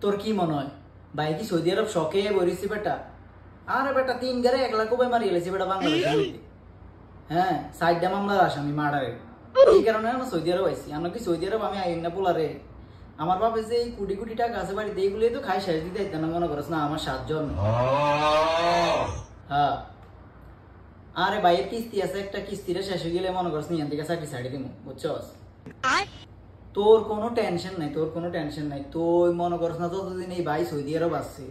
তোর কি মনে হয় ভাই কি সৌদি আরব শখে বরিছি বেটা? আরে বেটা 3 গারে 1 লাখ মারি গেছে বেটা বাংলাদেশে। হ্যাঁ, সাইডটা মামলার আসামি মার্ডারের। এই কারণে আমি সৌদি আরব আইছি। আমরা কি সৌদি আরব আমি আইন না পোলারে। আমার বাপে যে এই কোটি কোটি টাকা আছে বাড়িতে, এইগুলোই তো খাই শেষ দিতে না, মনে করছ না আমার 7 জন। হ্যাঁ, আরে ভাইয়ের কিস্তি আছে, একটা কিস্তিটা শেষ হয়ে গেলে মনে করছ নিয়ান থেকে চাকরি ছাড়ি দিব, বুঝছস? তোর কোনো টেনশন নাই, তোর কোনো টেনশন নাই। তুই মনে করছ না যতদিন এই ভাই সৌদি আরব আসছে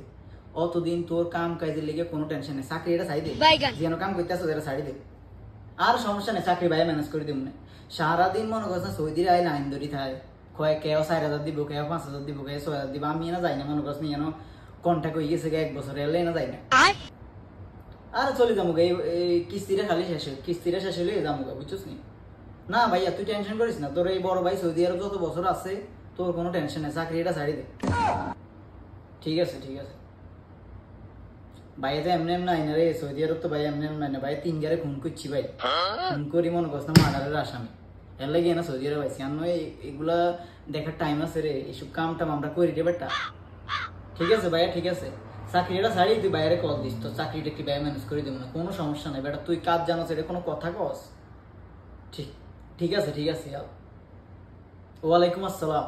অতদিন তোর কাম কাজের লেগে কোনো টেনশন নেই। চাকরি এটা ছাড়ি দে, যেন কাম করতে আসো এটা ছাড়ি দে, আর সমস্যা নেই, চাকরি ভাই ম্যানেজ করে দিব না। সারাদিন মনে করছ না সৌদির আই লাইন ধরি থাকে, কয় কেউ 4,000 দিব, কেউ 5,000 দিব, কেউ 6,000 দিব। আমি না যাই না, মনে করছ না যেন কন্ট্যাক্ট হয়ে গেছে 1 বছর এলে না যাই না। আর চলে যাবো এই কিস্তিটা খালি শেষ হয়ে, কিস্তিটা শেষ হলে যাবো, বুঝছিস নি? না ভাইয়া তুই টেনশন করিস না, তোর এই বড় ভাই সৌদি আরব যত বছর আছে তোর কোনো টেনশন নেই, চাকরি এটা ছাড়ি দে। ঠিক আছে ঠিক আছে ভাই, তো এমনি এমনি আইনা রে সৌদি আরব, তো ভাই এমনি এমনি আইনা ভাই। 3 গারে খুন করছি ভাই, খুন করি মনে করছ না মার্ডারের আসামি। এর লাগে না সৌদি আরব আইছি। আমি এগুলা দেখার টাইম আছে রে, এইসব কাম টাম আমরা করি রে বেটা। ঠিক আছে ভাইয়া ঠিক আছে, চাকরিটা ছাড়ি তুই বাইরে কল দিস, তো চাকরিটা কি ভাই ম্যানেজ করে দেবো না, কোনো সমস্যা নাই বেটা। তুই কাজ জানাস, এটা কোনো কথা কস? ঠিক ঠিক আছে ঠিক আছে। ওয়ালাইকুম আসসালাম।